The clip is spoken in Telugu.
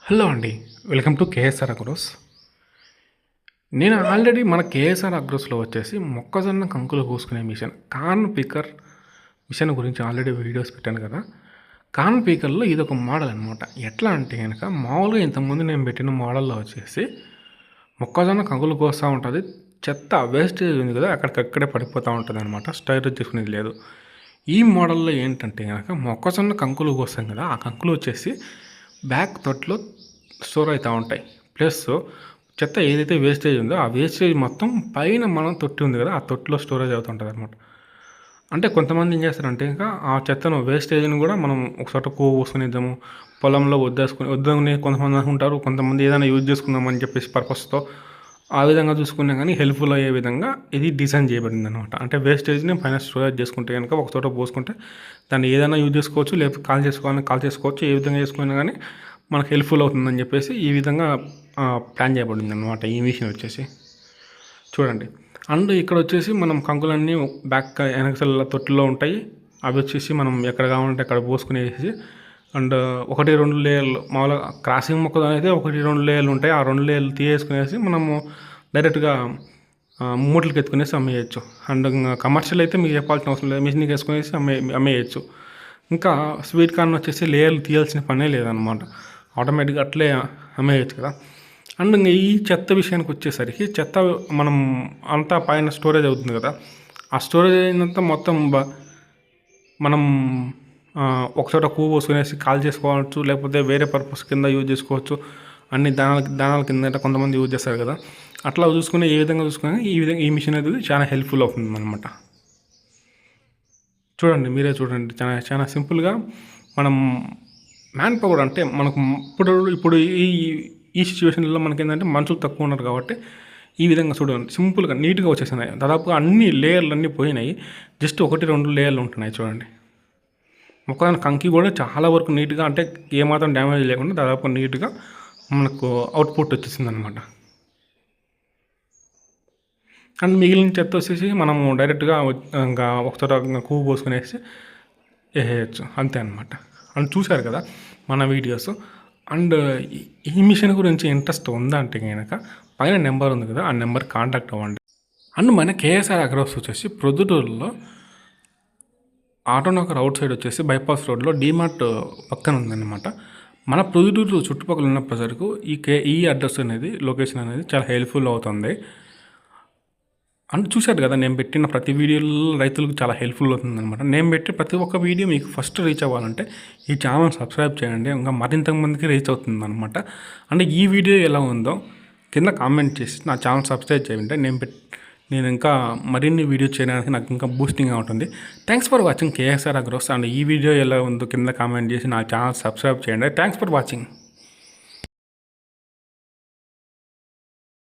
హలో అండి. Welcome to KSR agros. నేను ఆల్రెడీ మన కేఎస్ఆర్ అగ్రోస్లో వచ్చేసి మొక్కజొన్న కంకులు కోసుకునే మిషన్ కార్న్ పికర్ మిషన్ గురించి ఆల్రెడీ వీడియోస్ పెట్టాను కదా. కార్న్ పికర్లో ఇది ఒక మోడల్ అనమాట. ఎట్లా అంటే కనుక మామూలుగా ఇంతకుముందు నేను పెట్టిన మోడల్లో వచ్చేసి మొక్కజొన్న కంకులు కోస్తూ ఉంటుంది, చెత్త వేస్టేజ్ ఉంది కదా అక్కడికక్కడే పడిపోతూ ఉంటుంది అనమాట. స్టోరేజ్ చేసుకునేది లేదు. ఈ మోడల్లో ఏంటంటే కనుక మొక్కజొన్న కంకులు కోస్తాం కదా, ఆ కంకులు వచ్చేసి బ్యాక్ తొట్లో స్టోర్ అవుతూ ఉంటాయి. ప్లస్ చెత్త ఏదైతే వేస్టేజ్ ఉందో ఆ వేస్టేజ్ మొత్తం పైన మనం తొట్టి ఉంది కదా, ఆ తొట్టిలో స్టోరేజ్ అవుతుంటుంది అనమాట. అంటే కొంతమంది ఏం చేస్తారంటే ఇంకా ఆ చెత్తను వేస్టేజ్ని కూడా మనం ఒకసారి పోసుకునేద్దాము, పొలంలో వద్దని కొంతమంది అనుకుంటారు. కొంతమంది ఏదైనా యూజ్ చేసుకుందామని చెప్పేసి పర్పస్తో ఆ విధంగా చూసుకున్నా కానీ హెల్ప్ఫుల్ అయ్యే విధంగా ఇది డిజైన్ చేయబడింది అనమాట. అంటే వేస్టేజ్ని పైన స్టోరేజ్ చేసుకుంటే కనుక ఒక చోట పోసుకుంటే దాన్ని ఏదైనా యూజ్ చేసుకోవచ్చు, లేకపోతే కాల్ చేసుకోవచ్చు. ఏ విధంగా చేసుకున్నా కానీ మనకు హెల్ప్ఫుల్ అవుతుందని చెప్పేసి ఈ విధంగా ప్లాన్ చేయబడింది అనమాట ఈ మిషన్ వచ్చేసి. చూడండి. అండ్ ఇక్కడ వచ్చేసి మనం కంకులన్నీ బ్యాక్ వెనకసల తొట్టిలో ఉంటాయి. అవి వచ్చేసి మనం ఎక్కడ కావాలంటే అక్కడ పోసుకునేసి అండ్ 1-2 లేయర్లు మామూలుగా క్రాసింగ్ మొక్కలు అయితే 1-2 లేయర్లు ఉంటాయి. ఆ 2 లేయర్లు తీసేసుకునేసి మనము డైరెక్ట్గా మూటలకి ఎత్తుకునేసి అమ్మేయచ్చు. అండ్ కమర్షియల్ అయితే మీకు చెప్పాల్సిన అవసరం లేదు, మిషన్కి వేసుకునేసి అమ్మేయచ్చు. ఇంకా స్వీట్ కార్న్ వచ్చేసి లేయర్లు తీయాల్సిన పనే లేదనమాట, ఆటోమేటిక్గా అట్లే అమ్మేయచ్చు కదా. అండ్ ఇంకా ఈ చెత్త విషయానికి వచ్చేసరికి చెత్త మనం అంతా పైన స్టోరేజ్ అవుతుంది కదా, ఆ స్టోరేజ్ అయినంత మొత్తం మనం ఒకచోట పోసుకునేసి కాల్ చేసుకోవచ్చు, లేకపోతే వేరే పర్పస్ కింద యూజ్ చేసుకోవచ్చు. అన్ని దానాల కింద కొంతమంది యూజ్ చేస్తారు కదా, అట్లా చూసుకుని ఏ విధంగా చూసుకుని ఈ మిషన్ అనేది చాలా హెల్ప్ఫుల్ అవుతుంది అనమాట. చూడండి, మీరే చూడండి. చాలా చాలా సింపుల్గా మనం మ్యాన్ పవర్ అంటే మనకు ఇప్పుడు ఈ సిచ్యువేషన్లో మనకి ఏంటంటే మనుషులు తక్కువ ఉన్నారు కాబట్టి ఈ విధంగా చూడండి సింపుల్గా నీట్గా వచ్చేసినాయి. దాదాపుగా అన్ని లేయర్లు అన్నీ పోయినాయి, జస్ట్ 1-2 లేయర్లు ఉంటున్నాయి. చూడండి, మొక్కజొన్న కంకి కూడా చాలా వరకు నీట్గా, అంటే ఏమాత్రం డ్యామేజ్ లేకుండా దాదాపు నీట్గా మనకు అవుట్పుట్ వచ్చేసింది అనమాట. అండ్ మిగిలిన చెత్త వచ్చేసి మనము డైరెక్ట్గా ఇంకా ఒకచోట పువ్వు పోసుకునేసి వేసేయచ్చు, అంతే అనమాట. అండ్ చూశారు కదా మన వీడియోస్. అండ్ ఈ మిషన్ గురించి ఇంట్రెస్ట్ ఉందా అంటే కనుక పైన నెంబర్ ఉంది కదా, ఆ నెంబర్ కాంటాక్ట్ అవ్వండి. అండ్ మన కేఎస్ఆర్ అగ్రోస్ వచ్చేసి ప్రొద్దుటూరులో ఆటోనగర్ అవుట్ సైడ్ వచ్చేసి బైపాస్ రోడ్లో డీమార్ట్ పక్కన ఉందన్నమాట. మన ప్రొద్దుటూరు చుట్టుపక్కల ఉన్న ప్రజలకు ఈ అడ్రస్ అనేది, లొకేషన్ అనేది చాలా హెల్ప్ఫుల్ అవుతుంది. అండ్ చూశారు కదా, నేను పెట్టిన ప్రతి వీడియోలో రైతులకు చాలా హెల్ప్ఫుల్ అవుతుంది అనమాట. నేను పెట్టే ప్రతి ఒక్క వీడియో మీకు ఫస్ట్ రీచ్ అవ్వాలంటే ఈ ఛానల్ సబ్స్క్రైబ్ చేయండి, ఇంకా మరింత మందికి రీచ్ అవుతుంది అనమాట. అంటే ఈ వీడియో ఎలా ఉందో కింద కామెంట్ చేసి నా ఛానల్ సబ్స్క్రైబ్ చేయండి. నేను ఇంకా మరిన్ని వీడియో చేయడానికి నాకు ఇంకా బూస్టింగ్గా ఉంటుంది. Thanks for watching KSR agros. And ఈ వీడియో ఎలా ఉందో కింద కామెంట్ చేసి నా ఛానల్ సబ్స్క్రైబ్ చేయండి. Thanks for watching.